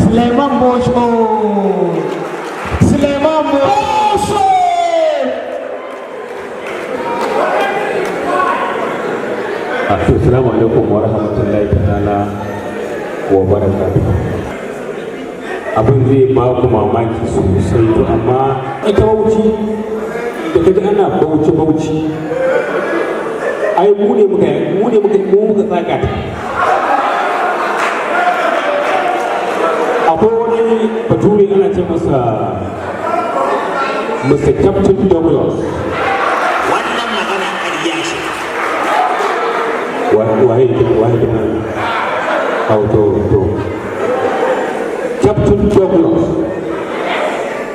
Suleiman Bosho. Suleiman Bosho. Assalamu alaikum wa rahmatullahi ta'ala wa barakatuh. Abin zai ba ku mamaki sosai to amma ita Bauchi da kaji ana Bauchi ai mu ne muka tsaka ta. Akwai wani bature ana ce masa Mr. Captain Douglas. Wannan magana ƙarya ce. waye da nan auto Captain Douglas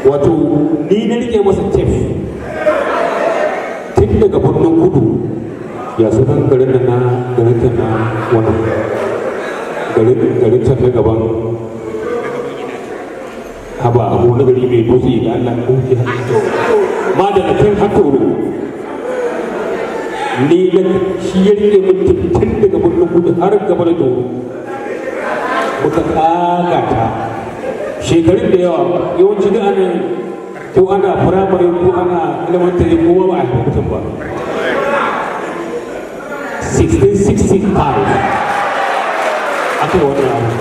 wato ni na rike masa tef tun daga birnin kudu ya sunan garin na wannan garin can na gaban haba abu na gari mai dutse da Allah ɗauki ma da kan hakoro ni na shi ya rike mutum tun daga birnin kudu har gaba da doro muka kaga ta shekarun da yawa yawanci da ana ko ana firamare ko ana elementary ko ba a mutum ba 1665 aka wannan abu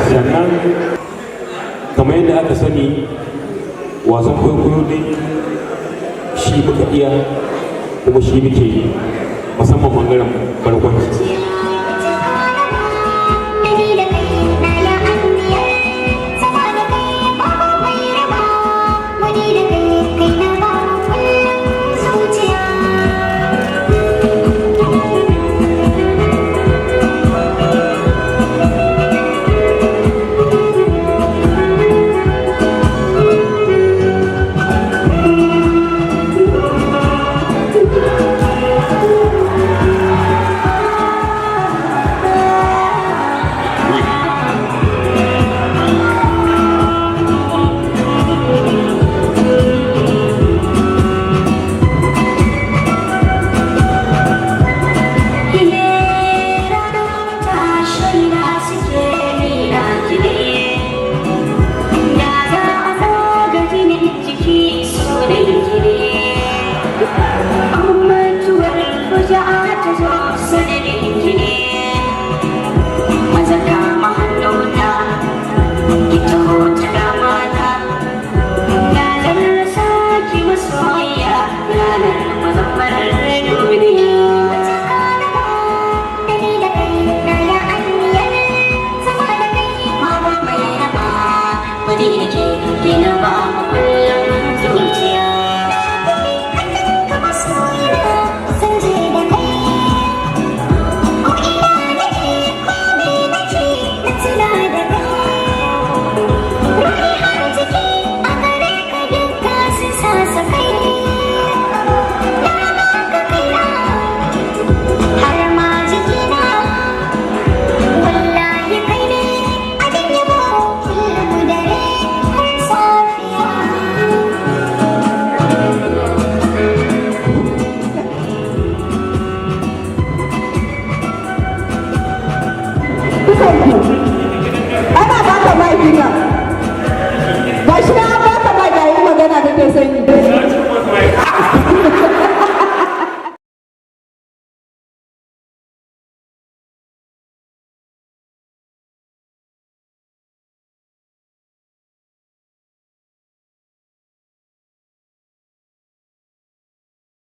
sannan kamar yadda aka sani wasan kwaikwayo ne shi muka iya kuma shi muke yi musamman bangaren barkwanci. Ana ba ka mai